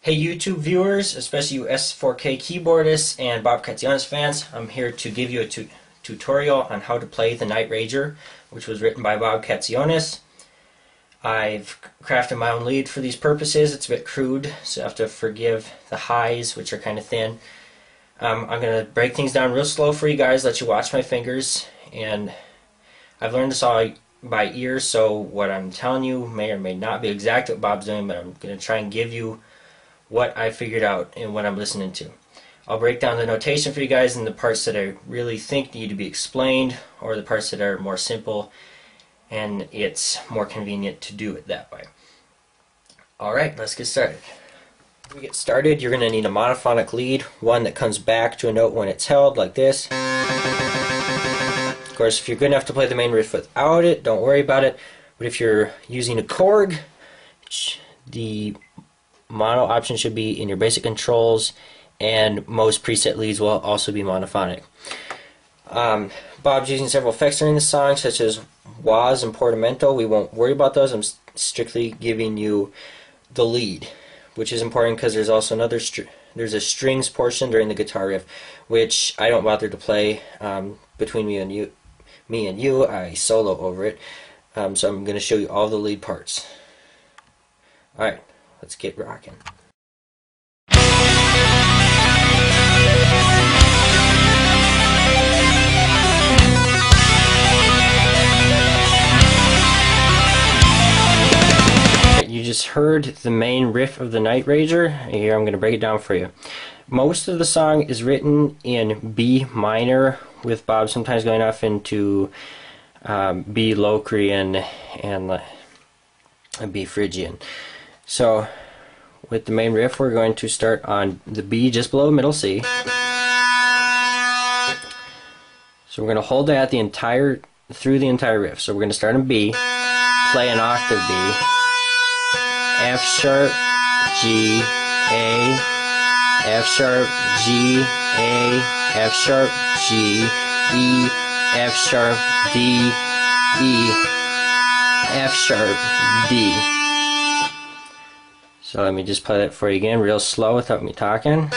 Hey YouTube viewers, especially you S4K keyboardists and Bob Katsionis fans, I'm here to give you a tutorial on how to play the Nightrager, which was written by Bob Katsionis. I've crafted my own lead for these purposes. It's a bit crude, so you have to forgive the highs, which are kind of thin. I'm going to break things down real slow for you guys, let you watch my fingers, and I've learned this all by ear, so what I'm telling you may or may not be exactly what Bob's doing, but I'm going to try and give you what I figured out and what I'm listening to. I'll break down the notation for you guys in the parts that I really think need to be explained, or the parts that are more simple and it's more convenient to do it that way. Alright, let's get started. To get started, you're going to need a monophonic lead, one that comes back to a note when it's held, like this. Of course, if you're good enough to play the main riff without it, don't worry about it. But if you're using a Korg, the mono option should be in your basic controls, and most preset leads will also be monophonic. Bob's using several effects during the song, such as wahs and portamento. We won't worry about those. I'm strictly giving you the lead, which is important because there's also another there's a strings portion during the guitar riff, which I don't bother to play. Between me and you, I solo over it. So I'm going to show you all the lead parts. Alright, let's get rocking. You just heard the main riff of the Nightrager. Here I'm going to break it down for you. Most of the song is written in B minor, with Bob sometimes going off into B Locrian and B Phrygian. So with the main riff, we're going to start on the B just below middle C. So we're going to hold that through the entire riff. So we're going to start in B, play an octave B, F sharp, G, A, F sharp, G, A, F sharp, G, E, F sharp, D, E, F sharp, D. So let me just play that for you again real slow without me talking.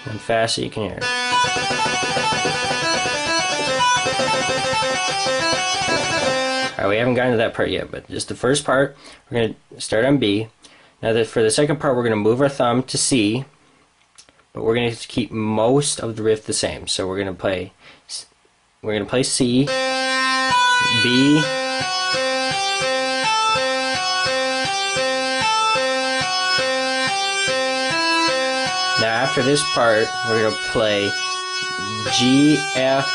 And fast so you can hear it. Alright, we haven't gotten to that part yet, but just the first part, we're going to start on B. Now for the second part, we're going to move our thumb to C, but we're going to keep most of the riff the same. So we're going to play C, B, now after this part, we're going to play G, F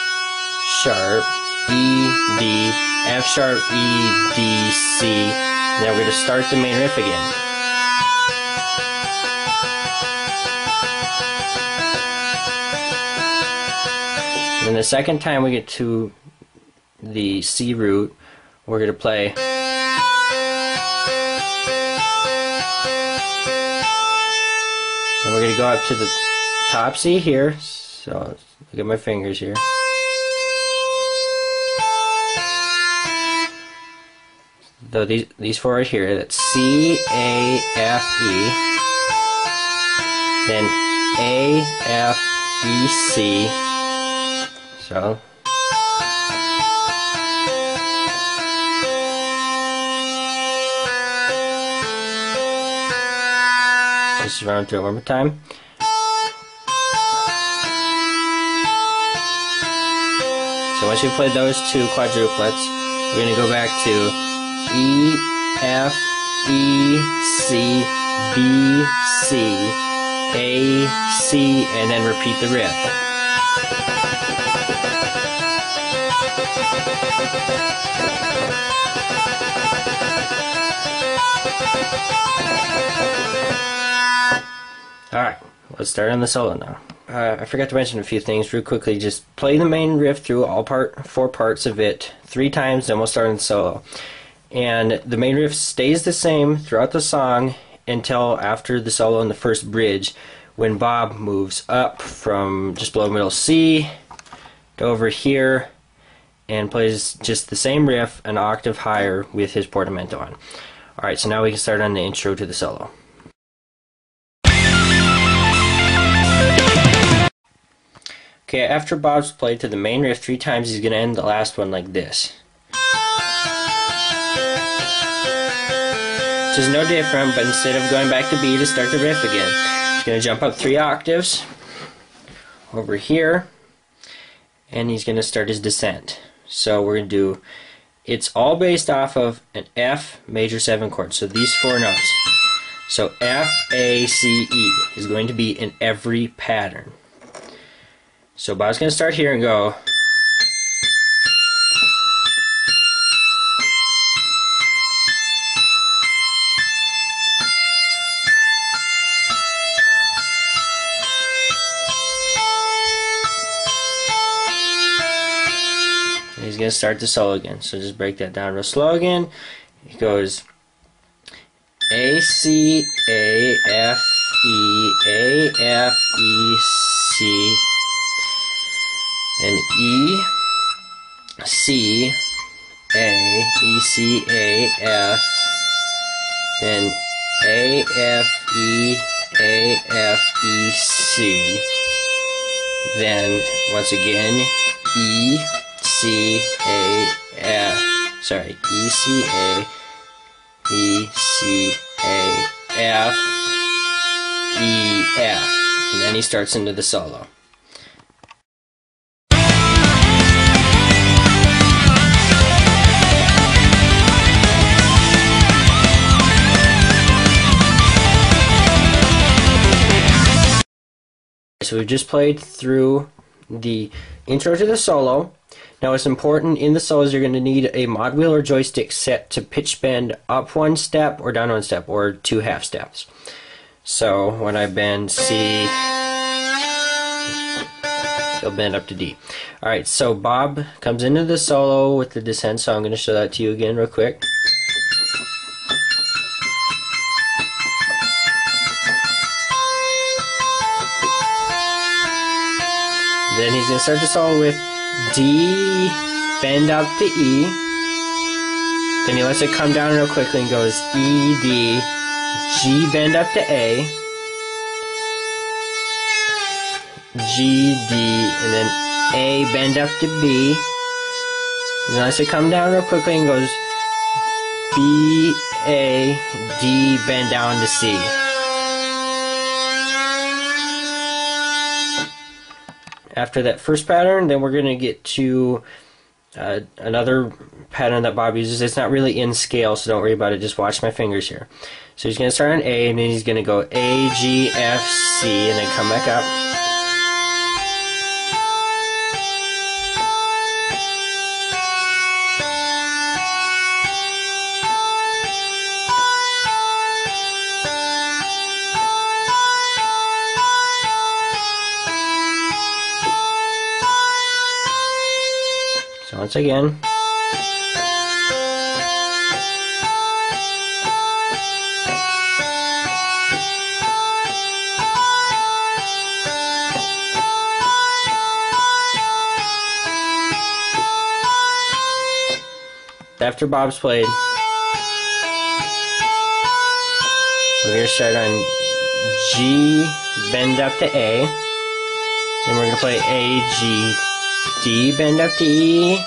sharp, E, D, F sharp, E, D, C. Now we're going to start the main riff again. And the second time we get to the C root, we're going to play. And we're going to go up to the top C here. So look at my fingers here. Though these four right here, that's C, A, F, E, then A, F, E, C. So just run through it one more time. So once you've played those two quadruplets, we're going to go back to E, F, E, C, B, C, A, C, and then repeat the riff. Alright, let's start on the solo now. I forgot to mention a few things real quickly. Just play the main riff through all four parts of it 3 times, then we'll start on the solo. And the main riff stays the same throughout the song, until after the solo in the first bridge, when Bob moves up from just below middle C to over here and plays just the same riff an octave higher with his portamento on. Alright, so now we can start on the intro to the solo. Okay, after Bob's played to the main riff 3 times, he's going to end the last one like this. Which is no different, but instead of going back to B to start the riff again, he's going to jump up 3 octaves over here, and he's going to start his descent. So we're going to do, it's all based off of an F major 7 chord, so these 4 notes. So F, A, C, E is going to be in every pattern. So Bob's going to start here and go. And he's going to start the solo again. So just break that down real slow again. He goes A, C, A, F, E, A, F, E, C. And E, C, A, E, C, A, F, then A, F, E, A, F, E, C, then once again E, C, A, F, sorry, E, C, A, E, C, A, F, E, F, and then he starts into the solo. So we've just played through the intro to the solo. Now it's important in the solos you're going to need a mod wheel or joystick set to pitch bend up 1 step or down 1 step or 2 half steps. So when I bend C, it'll bend up to D. Alright, so Bob comes into the solo with the descent, so I'm going to show that to you again real quick. Then he's going to start the solo with D, bend up to E. Then he lets it come down real quickly and goes E, D, G, bend up to A, G, D, and then A, bend up to B. And lets it come down real quickly and goes B, A, D, bend down to C. After that first pattern, then we're going to get to another pattern that Bob uses. It's not really in scale, so don't worry about it. Just watch my fingers here. So he's going to start on A, and then he's going to go A, G, F, C, and then come back up. So once again. After Bob's played, we're going to start on G, bend up to A, then we're going to play A, G, D, bend up to E,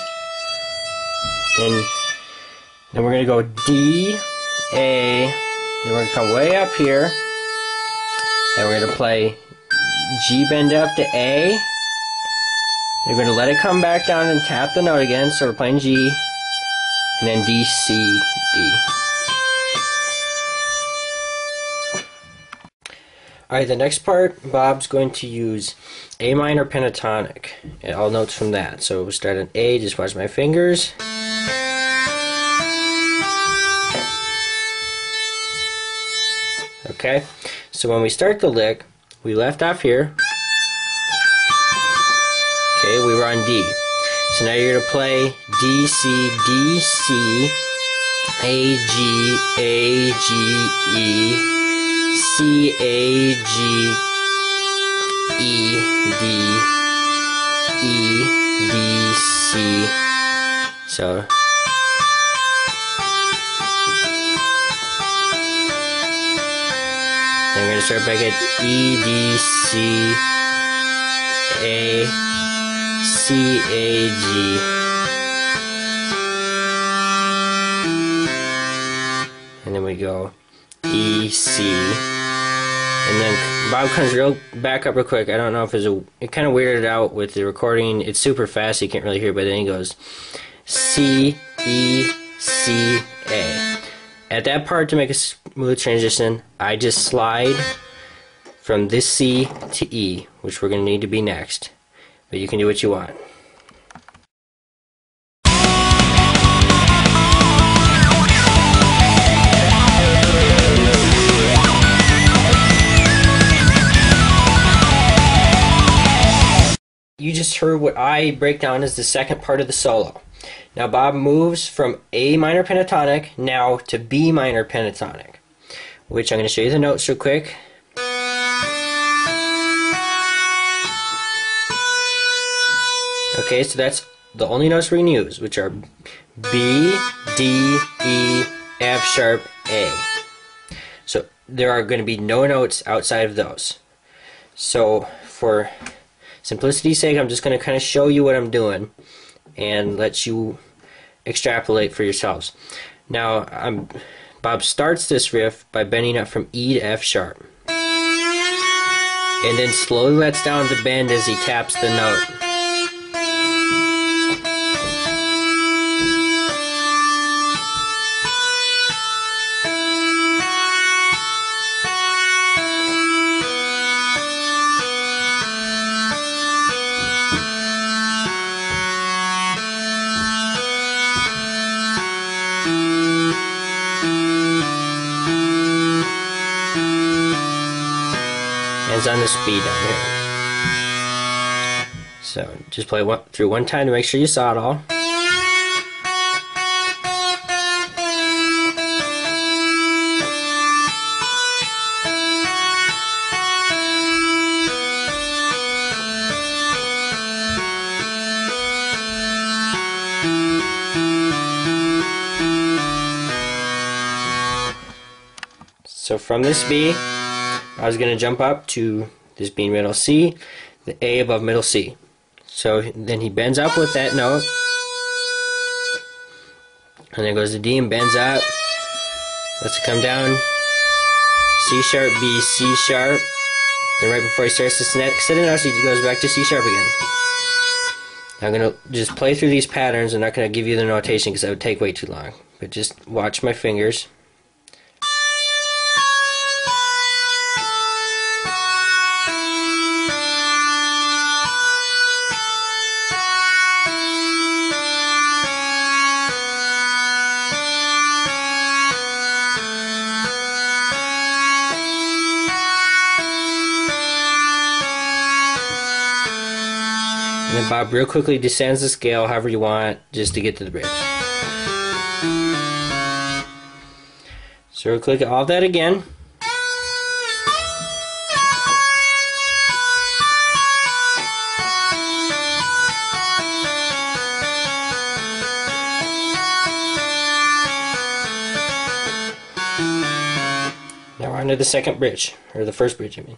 and then we're going to go D, A, then we're going to come way up here, and we're going to play G, bend up to A, we're going to let it come back down and tap the note again, so we're playing G, and then D, C, D. Alright, the next part, Bob's going to use A minor pentatonic, and all notes from that. So we'll start on A, just watch my fingers. Okay, so when we start the lick, we left off here. Okay, we were on D. So now you're going to play D, C, D, C, A, G, E, C, A, G, E, D, E, D, C. So then we're going to start back at E, D, C, A, C, A, G. And then we go E, C. And then Bob comes back up real quick. I don't know if it kind of weirded out with the recording. It's super fast, so you can't really hear, but then he goes C, E, C, A. At that part, to make a smooth transition, I just slide from this C to E, which we're going to need to be next. But you can do what you want. You just heard what I break down as the second part of the solo. Now Bob moves from A minor pentatonic now to B minor pentatonic, which I'm going to show you the notes real quick. Okay, so that's the only notes we're going to use, which are B, D, E, F sharp, A. So there are going to be no notes outside of those. So for simplicity's sake, I'm just going to kind of show you what I'm doing and let you extrapolate for yourselves. Now, Bob starts this riff by bending up from E to F sharp, and then slowly lets down the bend as he taps the note. It's on the speed down here. So just play through one time to make sure you saw it all. So from this B, I was going to jump up to this B middle C, the A above middle C. So then he bends up with that note, and then goes to D and bends up, lets it come down, C sharp, B, C sharp. Then right before he starts this next set of notes, he goes back to C sharp again. I'm going to just play through these patterns. I'm not going to give you the notation because that would take way too long. But just watch my fingers. And then Bob real quickly descends the scale however you want just to get to the bridge. So we'll click all that again. Now we're on to the second bridge, or the first bridge I mean.